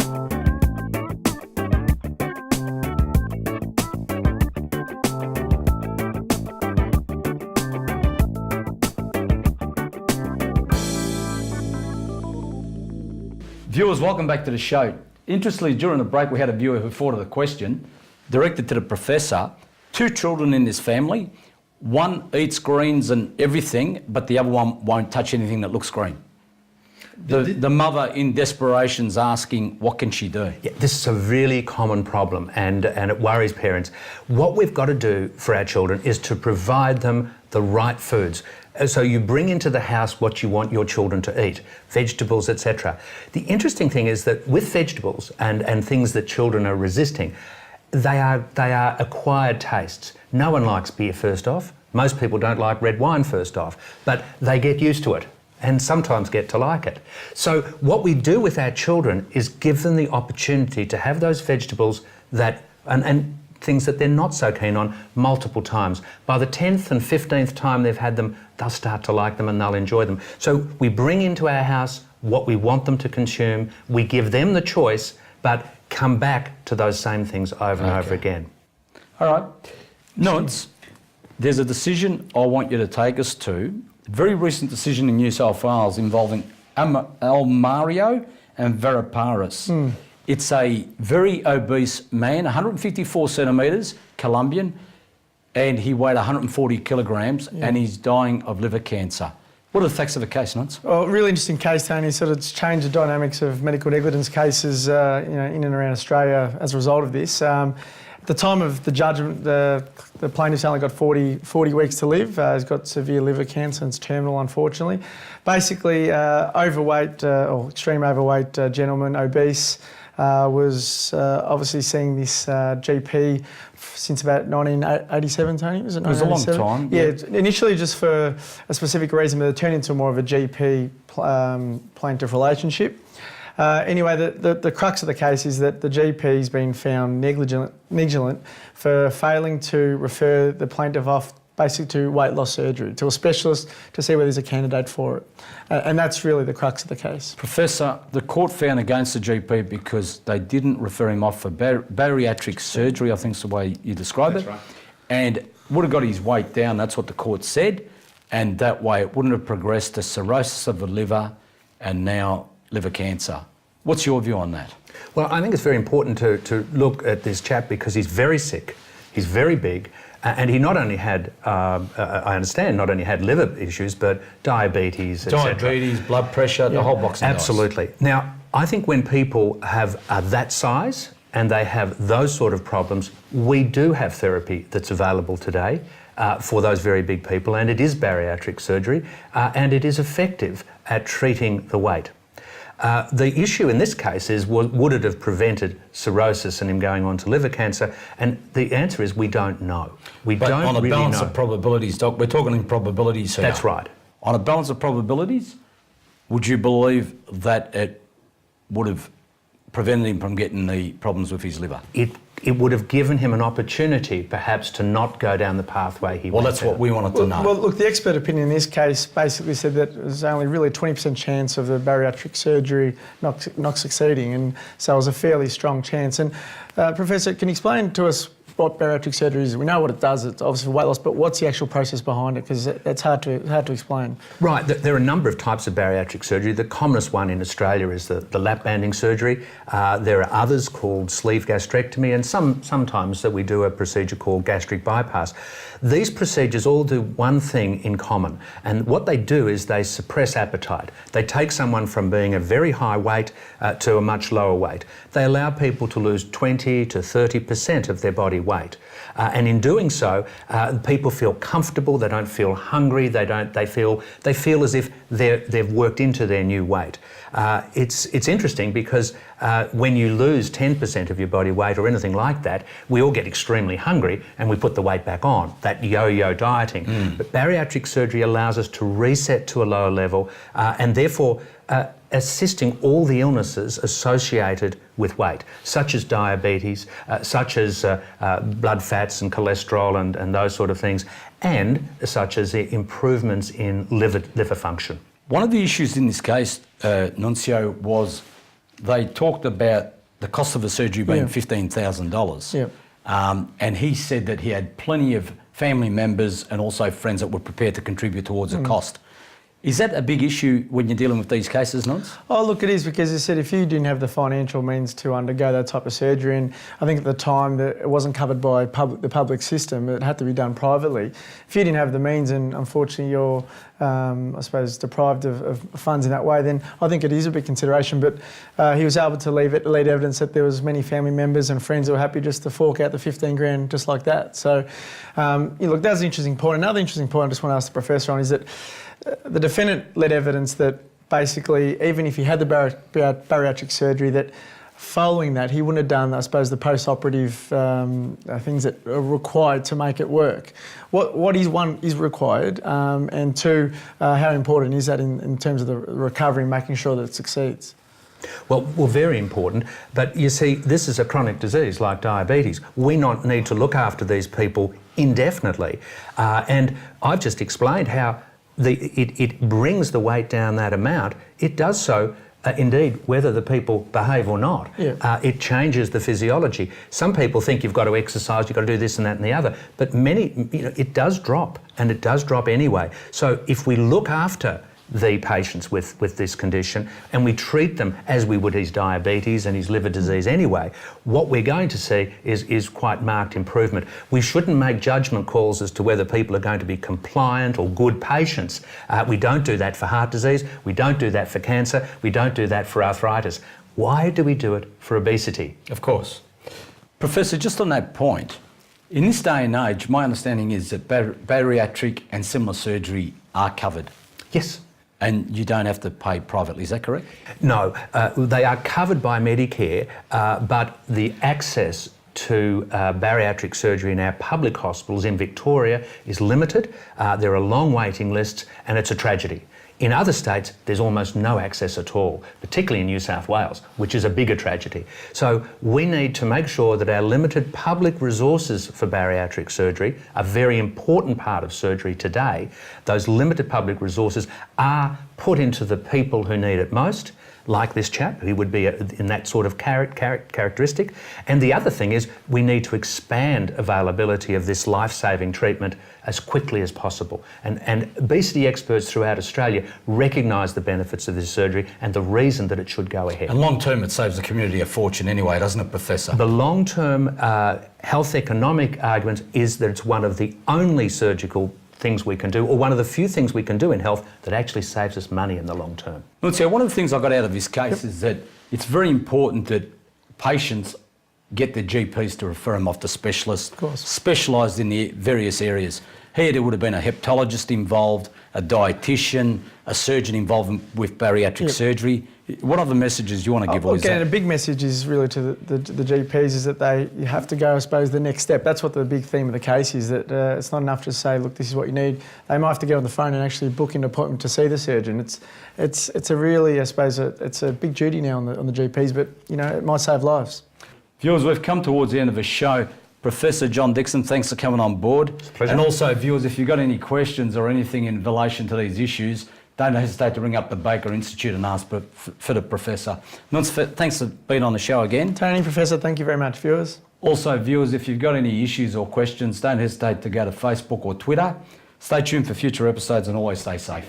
Viewers, welcome back to the show. Interestingly, during the break, we had a viewer who forwarded a question directed to the professor. 2 children in this family. One eats greens and everything, but the other one won't touch anything that looks green. The mother, in desperation, is asking, what can she do? Yeah, this is a really common problem, and it worries parents. What we've got to do for our children is to provide them the right foods. So you bring into the house what you want your children to eat, vegetables, etc. The interesting thing is that with vegetables and things that children are resisting, they are acquired tastes. No one likes beer first off. Most people don't like red wine first off, but they get used to it and sometimes get to like it. So what we do with our children is give them the opportunity to have those vegetables that and things that they're not so keen on multiple times. By the 10th and 15th time they've had them, they'll start to like them and they'll enjoy them. So we bring into our house what we want them to consume, we give them the choice, but come back to those same things over and over again. All right. Nunz, there's a decision I want you to take us to, a very recent decision in New South Wales involving Almario and Varipatis. It's a very obese man, 154 centimetres, Colombian, and he weighed 140 kilograms, and he's dying of liver cancer. What are the facts of the case, Nunz? Well, a really interesting case, Tony. Sort of changed the dynamics of medical negligence cases, in and around Australia as a result of this. At the time of the judgment, the plaintiff's only got 40 weeks to live. He's got severe liver cancer and it's terminal, unfortunately. Basically, overweight or extreme overweight gentleman, obese, was obviously seeing this GP since about 1987, Tony? Was it 1987? It was a long time. Yeah, initially just for a specific reason, but it turned into more of a GP plaintiff relationship. Anyway, the crux of the case is that the GP's been found negligent for failing to refer the plaintiff off basically to weight loss surgery, to a specialist to see whether he's a candidate for it. And that's really the crux of the case. Professor, the court found against the GP because they didn't refer him off for bariatric surgery, I think is the way you describe it. Right. And would have got his weight down, that's what the court said, and that way it wouldn't have progressed to cirrhosis of the liver and now liver cancer. What's your view on that? Well, I think it's very important to look at this chap because he's very sick, he's very big, and he not only had, I understand, not only had liver issues, but diabetes, etc. Diabetes, blood pressure, the whole box of Absolutely. Now, I think when people are that size and they have those sort of problems, we do have therapy that's available today for those very big people, and it is bariatric surgery, and it is effective at treating the weight. The issue in this case is, would it have prevented cirrhosis and him going on to liver cancer? And the answer is we don't know. But on a balance of probabilities, Doc, we're talking in probabilities here. That's right. On a balance of probabilities, would you believe that it would have prevented him from getting the problems with his liver? It would have given him an opportunity, perhaps, to not go down the pathway he went Well, that's what we wanted to know. Well, look, the expert opinion in this case basically said that there's only really a 20% chance of the bariatric surgery not succeeding, and so it was a fairly strong chance. And Professor, can you explain to us what bariatric surgery is? We know what it does, it's obviously weight loss, but what's the actual process behind it? Because that's hard to explain. Right, there are a number of types of bariatric surgery. The commonest one in Australia is the lap banding surgery. There are others called sleeve gastrectomy, and sometimes that we do a procedure called gastric bypass. These procedures all do one thing in common, and what they do is they suppress appetite. They take someone from being a very high weight to a much lower weight. They allow people to lose 20 to 30% of their body weight. And in doing so, people feel comfortable, they don't feel hungry, they feel as if they've worked into their new weight. It's interesting because when you lose 10% of your body weight or anything like that, we all get extremely hungry and we put the weight back on, that yo-yo dieting. But bariatric surgery allows us to reset to a lower level and therefore assisting all the illnesses associated with weight, such as diabetes, such as blood fats and cholesterol and those sort of things, and such as improvements in liver function. One of the issues in this case, Nunzio, was they talked about the cost of the surgery being Yeah. $15,000. Yeah. And he said that he had plenty of family members and also friends that were prepared to contribute towards the cost. Is that a big issue when you're dealing with these cases, Nunz? Oh, look, it is, because you said if you didn't have the financial means to undergo that type of surgery, and I think at the time that it wasn't covered by the public system, it had to be done privately. If you didn't have the means and unfortunately you're, I suppose, deprived of funds in that way, then I think it is a big consideration. But he was able to lead evidence that there was many family members and friends who were happy just to fork out the 15 grand just like that. So, look, that's an interesting point. Another interesting point I just want to ask the professor on is that the defendant led evidence that basically, even if he had the bariatric surgery, that following that he wouldn't have done, I suppose, the post-operative things that are required to make it work. What is one is required, and two, how important is that in terms of the recovery, making sure that it succeeds? Well, very important. But you see, this is a chronic disease like diabetes. We need to look after these people indefinitely. And I've just explained how it brings the weight down that amount. It does so, indeed, whether the people behave or not. Yeah. It changes the physiology. Some people think you've got to exercise, you've got to do this and that and the other, but it does drop, and it does drop anyway. So if we look after the patients with this condition and we treat them as we would his diabetes and his liver disease anyway, what we're going to see is quite marked improvement. We shouldn't make judgment calls as to whether people are going to be compliant or good patients. We don't do that for heart disease, we don't do that for cancer, we don't do that for arthritis. Why do we do it for obesity? Of course. Professor, just on that point, in this day and age, my understanding is that bariatric and similar surgery are covered. Yes. And you don't have to pay privately, is that correct? No, they are covered by Medicare, but the access to bariatric surgery in our public hospitals in Victoria is limited. There are long waiting lists, and it's a tragedy. In other states, there's almost no access at all, particularly in New South Wales, which is a bigger tragedy. So we need to make sure that our limited public resources for bariatric surgery, a very important part of surgery today, those limited public resources are put into the people who need it most, like this chap, who would be in that sort of characteristic. And the other thing is we need to expand availability of this life-saving treatment as quickly as possible. And obesity experts throughout Australia recognise the benefits of this surgery and the reason that it should go ahead. And long term, it saves the community a fortune anyway, doesn't it, Professor? The long-term health economic argument is that it's one of the only surgical things we can do, or one of the few things we can do in health that actually saves us money in the long term. Nunzio, one of the things I got out of this case is that it's very important that patients get their GPs to refer them off to specialists specialised in the various areas. Here there would have been a hepatologist involved, a dietitian, a surgeon involved with bariatric surgery. What other messages do you want to give? Again, a big message is really to the GPs is that you have to go, I suppose, the next step. That's what the big theme of the case is, that it's not enough to say, look, this is what you need. They might have to get on the phone and actually book an appointment to see the surgeon. It's a really, I suppose, it's a big duty now on the GPs, but it might save lives. Viewers, we've come towards the end of the show. Professor John Dixon, thanks for coming on board. It's a pleasure. And also, viewers, if you've got any questions or anything in relation to these issues, don't hesitate to ring up the Baker Institute and ask for the Professor. Nunz, thanks for being on the show again. Tony, Professor, thank you very much, viewers. Also, viewers, if you've got any issues or questions, don't hesitate to go to Facebook or Twitter. Stay tuned for future episodes and always stay safe.